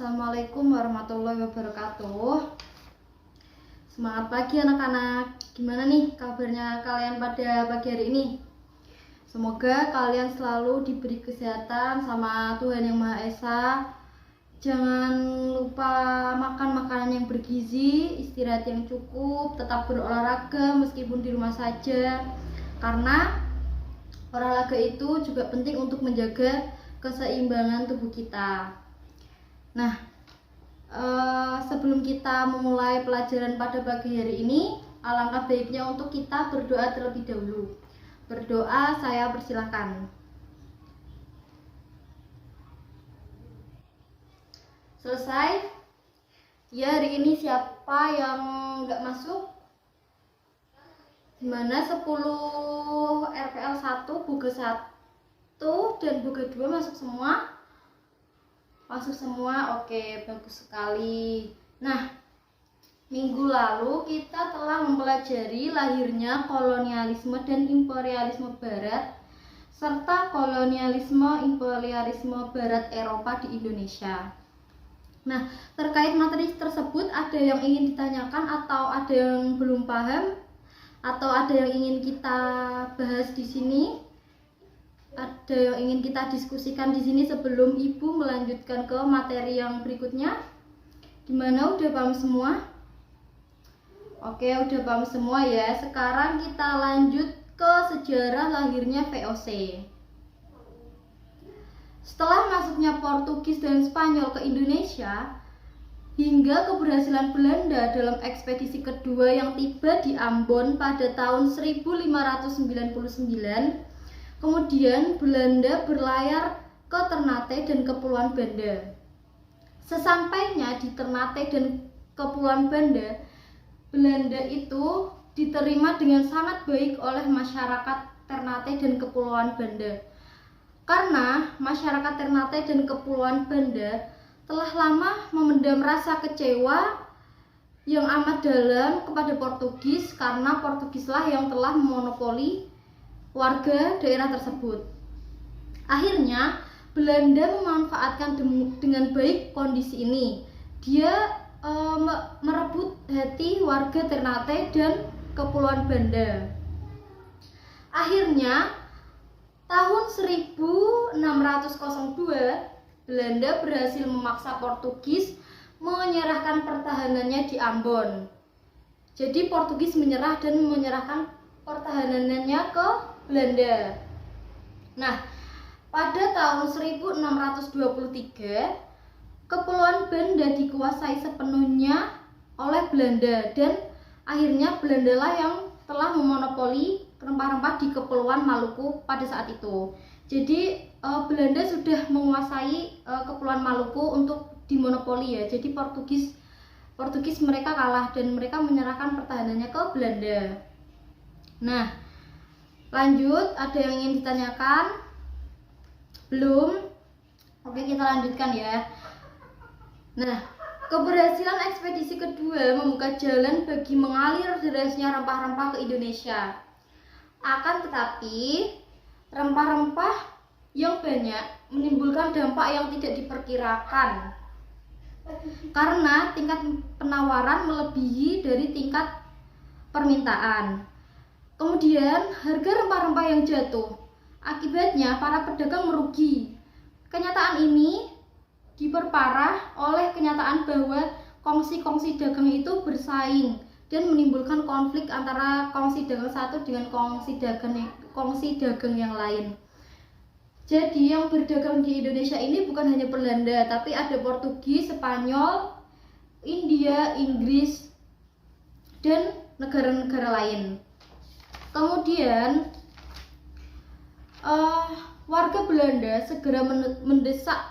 Assalamualaikum warahmatullahi wabarakatuh. Semangat pagi anak-anak. Gimana nih kabarnya kalian pada pagi hari ini? Semoga kalian selalu diberi kesehatan sama Tuhan Yang Maha Esa. Jangan lupa makan makanan yang bergizi, istirahat yang cukup, tetap berolahraga meskipun di rumah saja. Karena olahraga itu juga penting untuk menjaga keseimbangan tubuh kita. Nah, sebelum kita memulai pelajaran pada pagi hari ini, alangkah baiknya untuk kita berdoa terlebih dahulu. Berdoa, saya persilahkan. Selesai? Ya, hari ini siapa yang nggak masuk? Gimana 10 RPL 1, Buga 1 dan Buga 2 masuk semua? Masuk semua, oke, bagus sekali. Nah, minggu lalu kita telah mempelajari lahirnya kolonialisme dan imperialisme Barat serta kolonialisme imperialisme Barat Eropa di Indonesia. Nah, terkait materi tersebut ada yang ingin ditanyakan atau ada yang belum paham atau ada yang ingin kita bahas di sini? Ada yang ingin kita diskusikan di sini sebelum Ibu melanjutkan ke materi yang berikutnya? Gimana, udah paham semua? Oke, udah paham semua ya. Sekarang kita lanjut ke sejarah lahirnya VOC. Setelah masuknya Portugis dan Spanyol ke Indonesia, hingga keberhasilan Belanda dalam ekspedisi kedua yang tiba di Ambon pada tahun 1599, kemudian Belanda berlayar ke Ternate dan Kepulauan Banda. Sesampainya di Ternate dan Kepulauan Banda, Belanda itu diterima dengan sangat baik oleh masyarakat Ternate dan Kepulauan Banda. Karena masyarakat Ternate dan Kepulauan Banda telah lama memendam rasa kecewa yang amat dalam kepada Portugis karena Portugislah yang telah memonopoli warga daerah tersebut. Akhirnya Belanda memanfaatkan dengan baik kondisi ini. Dia merebut hati warga Ternate dan Kepulauan Banda. Akhirnya tahun 1602 Belanda berhasil memaksa Portugis menyerahkan pertahanannya di Ambon. Jadi Portugis menyerah dan menyerahkan pertahanannya ke Belanda. Nah, pada tahun 1623 Kepulauan Banda dikuasai sepenuhnya oleh Belanda dan akhirnya Belanda lah yang telah memonopoli rempah-rempah di Kepulauan Maluku pada saat itu. Jadi Belanda sudah menguasai Kepulauan Maluku untuk dimonopoli ya. Jadi Portugis mereka kalah dan mereka menyerahkan pertahanannya ke Belanda. Nah, lanjut, ada yang ingin ditanyakan? Belum? Oke, kita lanjutkan ya. Nah, keberhasilan ekspedisi kedua membuka jalan bagi mengalir derasnya rempah-rempah ke Indonesia. Akan tetapi, rempah-rempah yang banyak menimbulkan dampak yang tidak diperkirakan. Karena tingkat penawaran melebihi dari tingkat permintaan. Kemudian harga rempah-rempah yang jatuh. Akibatnya para pedagang merugi. Kenyataan ini diperparah oleh kenyataan bahwa kongsi-kongsi dagang itu bersaing dan menimbulkan konflik antara kongsi dagang satu dengan kongsi dagang yang lain. Jadi yang berdagang di Indonesia ini bukan hanya Belanda, tapi ada Portugis, Spanyol, India, Inggris, dan negara-negara lain. Kemudian warga Belanda segera mendesak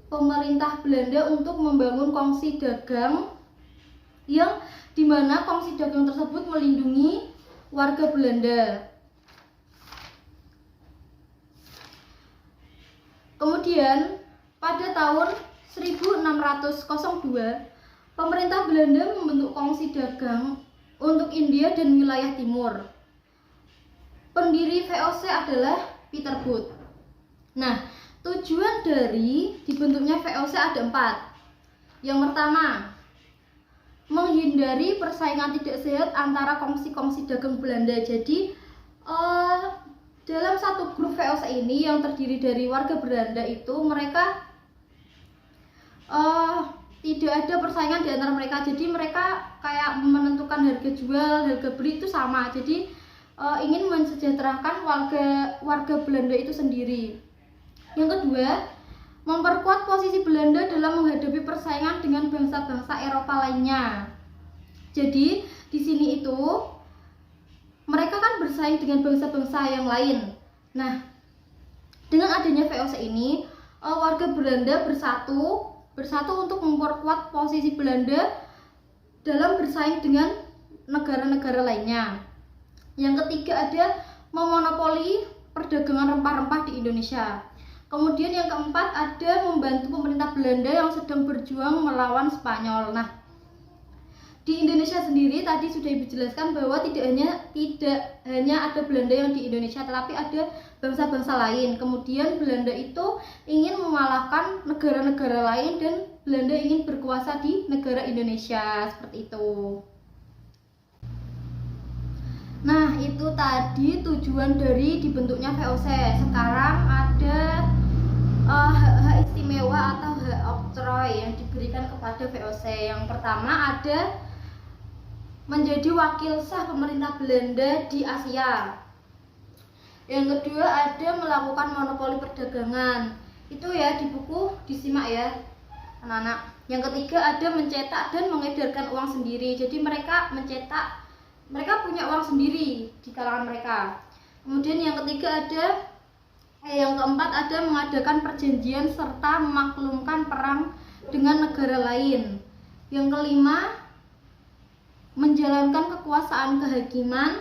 pemerintah Belanda untuk membangun kongsi dagang yang dimana kongsi dagang tersebut melindungi warga Belanda. Kemudian pada tahun 1602 pemerintah Belanda membentuk kongsi dagang untuk India dan wilayah timur. Pendiri VOC adalah Peter Boot. Nah, Tujuan dari dibentuknya VOC ada 4. Yang pertama, menghindari persaingan tidak sehat antara kongsi-kongsi dagang Belanda. Jadi dalam satu grup VOC ini yang terdiri dari warga Belanda itu mereka tidak ada persaingan di antara mereka. Jadi mereka kayak menentukan harga jual, harga beli itu sama. Jadi ingin mensejahterakan warga Belanda itu sendiri. Yang kedua, memperkuat posisi Belanda dalam menghadapi persaingan dengan bangsa-bangsa Eropa lainnya. Jadi di sini itu mereka kan bersaing dengan bangsa-bangsa yang lain. Nah, dengan adanya VOC ini, warga Belanda bersatu untuk memperkuat posisi Belanda dalam bersaing dengan negara-negara lainnya. Yang ketiga ada memonopoli perdagangan rempah-rempah di Indonesia. Kemudian yang keempat ada membantu pemerintah Belanda yang sedang berjuang melawan Spanyol. Nah, di Indonesia sendiri tadi sudah Ibu jelaskan bahwa tidak hanya ada Belanda yang di Indonesia, tetapi ada bangsa-bangsa lain. Kemudian Belanda itu ingin mengalahkan negara-negara lain dan Belanda ingin berkuasa di negara Indonesia, seperti itu. Nah, itu tadi tujuan dari dibentuknya VOC. Sekarang ada hak istimewa atau hak oktroy yang diberikan kepada VOC. Yang pertama ada menjadi wakil sah pemerintah Belanda di Asia. Yang kedua ada melakukan monopoli perdagangan. Itu ya di buku disimak ya anak-anak. Yang ketiga ada mencetak dan mengedarkan uang sendiri. Jadi mereka punya uang sendiri di kalangan mereka. Kemudian yang ketiga yang keempat ada mengadakan perjanjian serta memaklumkan perang dengan negara lain. Yang kelima menjalankan kekuasaan kehakiman.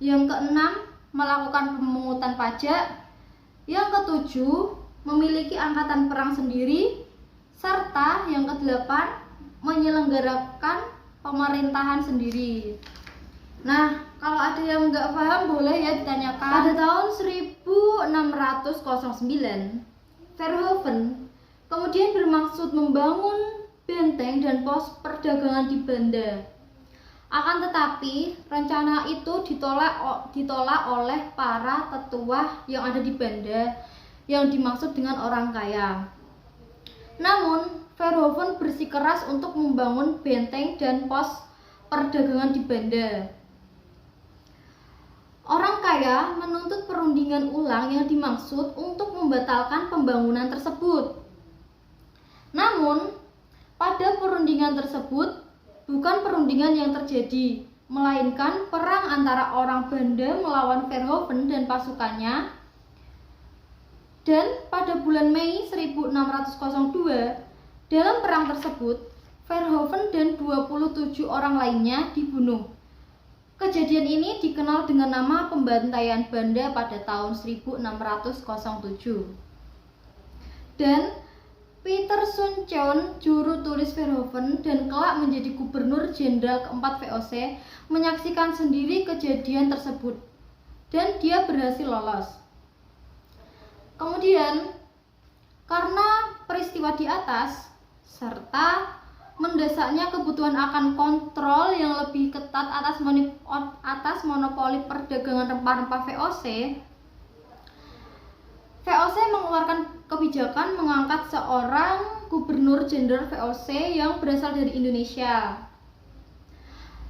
Yang keenam melakukan pemungutan pajak. Yang ketujuh memiliki angkatan perang sendiri. Serta yang kedelapan menyelenggarakan pemerintahan sendiri. Nah, kalau ada yang nggak paham boleh ya ditanyakan. Pada tahun 1609, Verhoeven kemudian bermaksud membangun benteng dan pos perdagangan di Belanda. Akan tetapi, rencana itu ditolak oleh para tetua yang ada di Belanda yang dimaksud dengan orang kaya. Namun, Verhoeven bersikeras untuk membangun benteng dan pos perdagangan di Belanda. Orang kaya menuntut perundingan ulang yang dimaksud untuk membatalkan pembangunan tersebut. Namun, pada perundingan tersebut bukan perundingan yang terjadi, melainkan perang antara orang Belanda melawan Verhoeven dan pasukannya. Dan pada bulan Mei 1602, dalam perang tersebut, Verhoeven dan 27 orang lainnya dibunuh. Kejadian ini dikenal dengan nama pembantaian Belanda pada tahun 1607. Dan Peter Suncheon, juru tulis Verhoeven dan kelak menjadi gubernur jenderal keempat VOC, menyaksikan sendiri kejadian tersebut dan dia berhasil lolos. Kemudian, karena peristiwa di atas serta mendesaknya kebutuhan akan kontrol yang lebih ketat atas monopoli perdagangan rempah-rempah VOC mengeluarkan kebijakan mengangkat seorang gubernur jenderal VOC yang berasal dari Indonesia.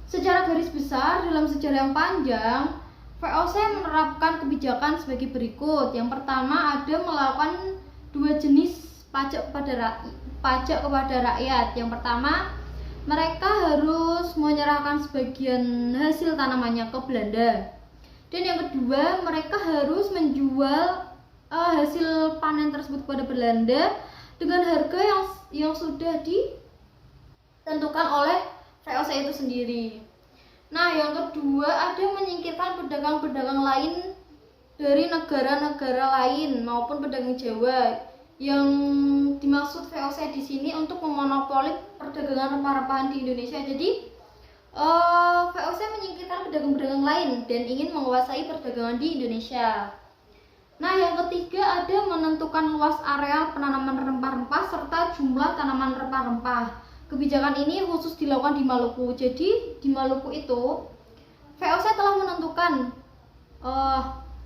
Secara garis besar dalam sejarah yang panjang, VOC menerapkan kebijakan sebagai berikut. Yang pertama ada melakukan dua jenis pajak kepada rakyat. Yang pertama, mereka harus menyerahkan sebagian hasil tanamannya ke Belanda. Dan yang kedua, mereka harus menjual hasil panen tersebut kepada Belanda dengan harga yang sudah ditentukan oleh VOC itu sendiri. Nah, yang kedua ada menyingkirkan pedagang-pedagang lain dari negara-negara lain maupun pedagang Jawa. Yang dimaksud VOC di sini untuk memonopoli perdagangan rempah-rempahan di Indonesia. Jadi VOC menyingkirkan pedagang-pedagang lain dan ingin menguasai perdagangan di Indonesia. Nah, yang ketiga ada menentukan luas areal penanaman rempah-rempah serta jumlah tanaman rempah-rempah. Kebijakan ini khusus dilakukan di Maluku. Jadi di Maluku itu VOC telah menentukan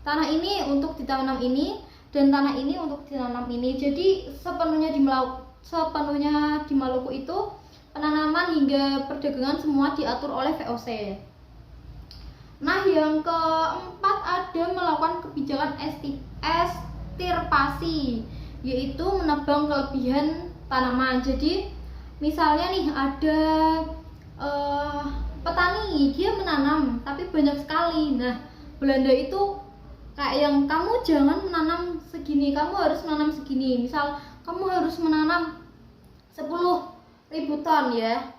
tanah ini untuk ditanam ini dan tanah ini untuk ditanam ini. Jadi sepenuhnya di Maluku itu penanaman hingga perdagangan semua diatur oleh VOC. Nah, yang keempat ada melakukan kebijakan ekstirpasi, yaitu menebang kelebihan tanaman. Jadi misalnya nih ada petani, dia menanam tapi banyak sekali. Nah, Belanda itu kayak yang kamu jangan menanam segini, kamu harus menanam segini. Misal kamu harus menanam 10.000 ton ya,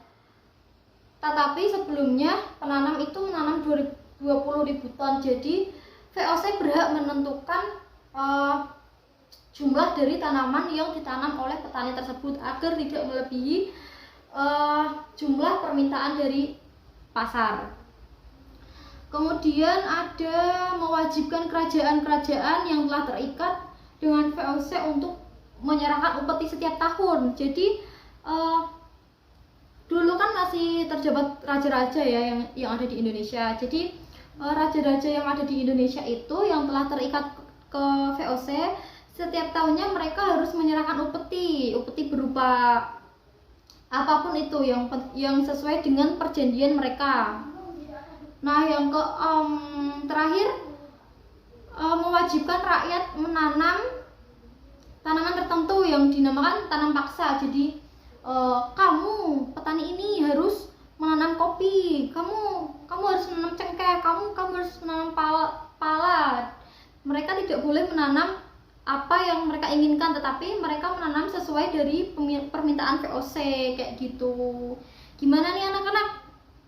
tetapi sebelumnya penanam itu menanam 20.000 ton. Jadi VOC berhak menentukan jumlah dari tanaman yang ditanam oleh petani tersebut agar tidak melebihi jumlah permintaan dari pasar. Kemudian ada mewajibkan kerajaan-kerajaan yang telah terikat dengan VOC untuk menyerahkan upeti setiap tahun. Jadi dulu kan masih terjabat raja-raja ya yang ada di Indonesia. Jadi raja-raja yang ada di Indonesia itu yang telah terikat ke VOC, setiap tahunnya mereka harus menyerahkan upeti berupa apapun itu yang sesuai dengan perjanjian mereka. Nah, yang terakhir mewajibkan rakyat menanam tanaman tertentu yang dinamakan tanam paksa. Jadi kamu petani ini harus menanam kopi, kamu harus menanam cengkeh, kamu harus menanam pala. Mereka tidak boleh menanam apa yang mereka inginkan, tetapi mereka menanam sesuai dari permintaan VOC kayak gitu. Gimana nih anak-anak?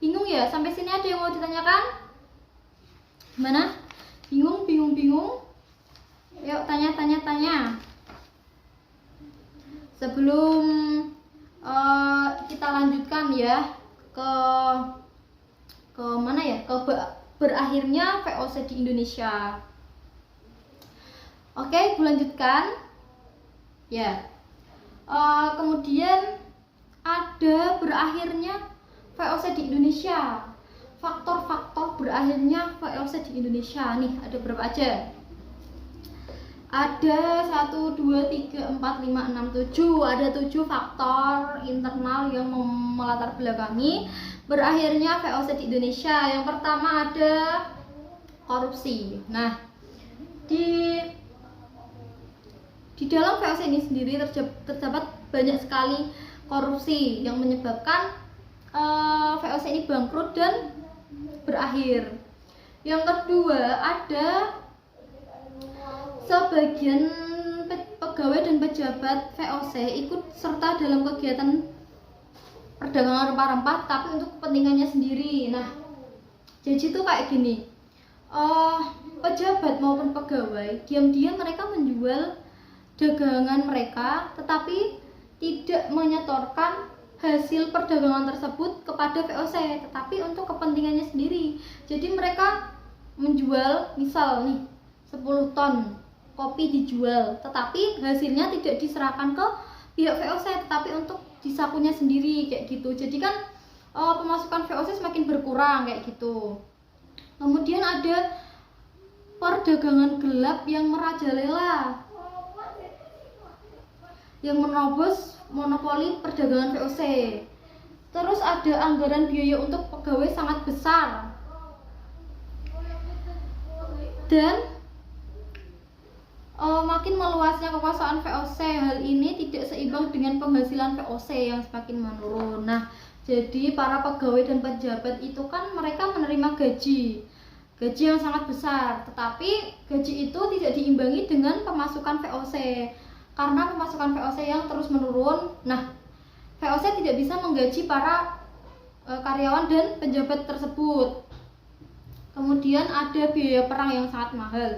Bingung ya? Sampai sini ada yang mau ditanyakan? Gimana? Bingung? Yuk tanya. Sebelum kita lanjutkan ya ke mana ya? Ke berakhirnya VOC di Indonesia. Oke, lanjutkan. Ya. Kemudian ada berakhirnya VOC di Indonesia. Faktor-faktor berakhirnya VOC di Indonesia nih ada berapa aja? Ada 1, 2, 3, 4, 5, 6, 7. Ada 7 faktor internal yang melatar belakangi berakhirnya VOC di Indonesia. Yang pertama ada korupsi. Nah, di dalam VOC ini sendiri terdapat banyak sekali korupsi yang menyebabkan VOC ini bangkrut dan berakhir. Yang kedua ada sebagian pegawai dan pejabat VOC ikut serta dalam kegiatan perdagangan rempah-rempah tapi untuk kepentingannya sendiri. Nah, jadi itu kayak gini, pejabat maupun pegawai diam-diam mereka menjual dagangan mereka tetapi tidak menyetorkan hasil perdagangan tersebut kepada VOC, tetapi untuk kepentingannya sendiri. Jadi mereka menjual misal nih 10 ton kopi dijual, tetapi hasilnya tidak diserahkan ke pihak VOC, tetapi untuk di sakunya sendiri kayak gitu. Jadi kan pemasukan VOC semakin berkurang kayak gitu. Kemudian ada perdagangan gelap yang merajalela, yang menerobos monopoli perdagangan VOC. Terus ada anggaran biaya untuk pegawai sangat besar. Dan makin meluasnya kekuasaan VOC. Hal ini tidak seimbang dengan penghasilan VOC yang semakin menurun. Nah, jadi para pegawai dan pejabat itu kan mereka menerima gaji yang sangat besar, tetapi gaji itu tidak diimbangi dengan pemasukan VOC. Karena pemasukan VOC yang terus menurun, nah VOC tidak bisa menggaji para karyawan dan pejabat tersebut. Kemudian ada biaya perang yang sangat mahal.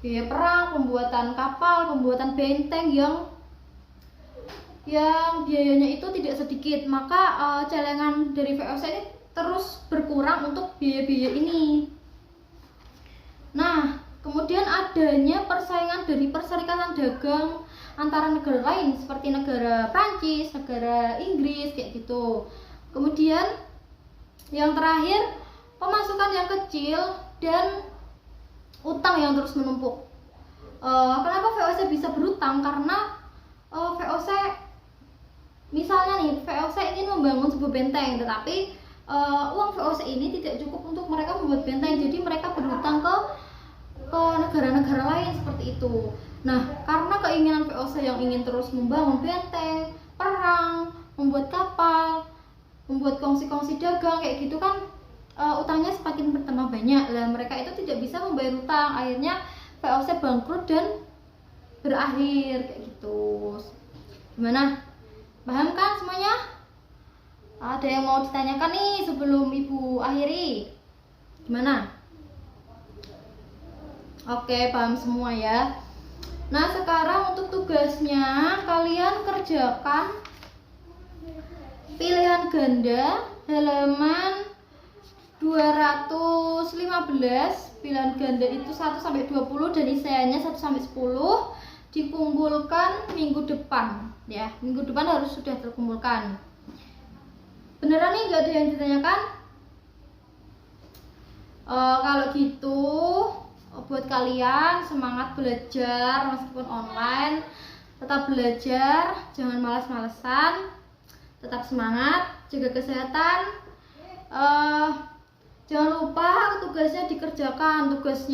Biaya perang, pembuatan kapal, pembuatan benteng yang biayanya itu tidak sedikit. Maka celengan dari VOC ini terus berkurang untuk biaya-biaya ini. Nah, kemudian adanya persaingan dari perserikatan dagang antara negara lain seperti negara Prancis, negara Inggris kayak gitu. Kemudian yang terakhir, pemasukan yang kecil dan utang yang terus menumpuk. Kenapa VOC bisa berutang? Karena VOC misalnya nih, VOC ingin membangun sebuah benteng, tetapi uang VOC ini tidak cukup untuk mereka membuat benteng, jadi mereka berhutang ke negara-negara lain seperti itu. Nah, karena keinginan VOC yang ingin terus membangun benteng, perang, membuat kapal, membuat kongsi-kongsi dagang kayak gitu kan, utangnya semakin bertambah banyak. Lah mereka itu tidak bisa membayar utang, akhirnya VOC bangkrut dan berakhir kayak gitu. Gimana? Paham kan semuanya? Ada yang mau ditanyakan nih sebelum Ibu akhiri? Gimana? Oke, paham semua ya. Nah, sekarang untuk tugasnya kalian kerjakan pilihan ganda halaman 215. Pilihan ganda itu 1 sampai 20 dan isiannya 1 sampai 10. Dikumpulkan minggu depan ya. Minggu depan harus sudah terkumpulkan. Beneran nih nggak ada yang ditanyakan? Kalau gitu buat kalian semangat belajar meskipun online, tetap belajar, jangan malas-malesan, tetap semangat, jaga kesehatan. Jangan lupa tugasnya dikerjakan, tugas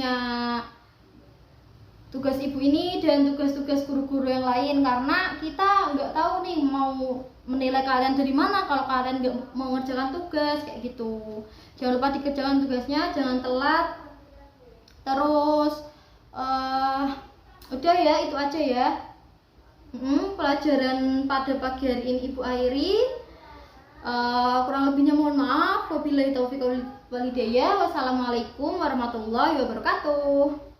ibu ini dan tugas-tugas guru-guru yang lain, karena kita nggak tahu nih mau menilai kalian dari mana kalau kalian nggak mau mengerjakan tugas kayak gitu. Jangan lupa dikerjakan tugasnya, jangan telat. Terus udah ya, itu aja ya. Pelajaran pada pagi hari ini Ibu akhiri. Kurang lebihnya mohon maaf. Wabillahi taufiq wal hidayah. Wassalamualaikum warahmatullahi wabarakatuh.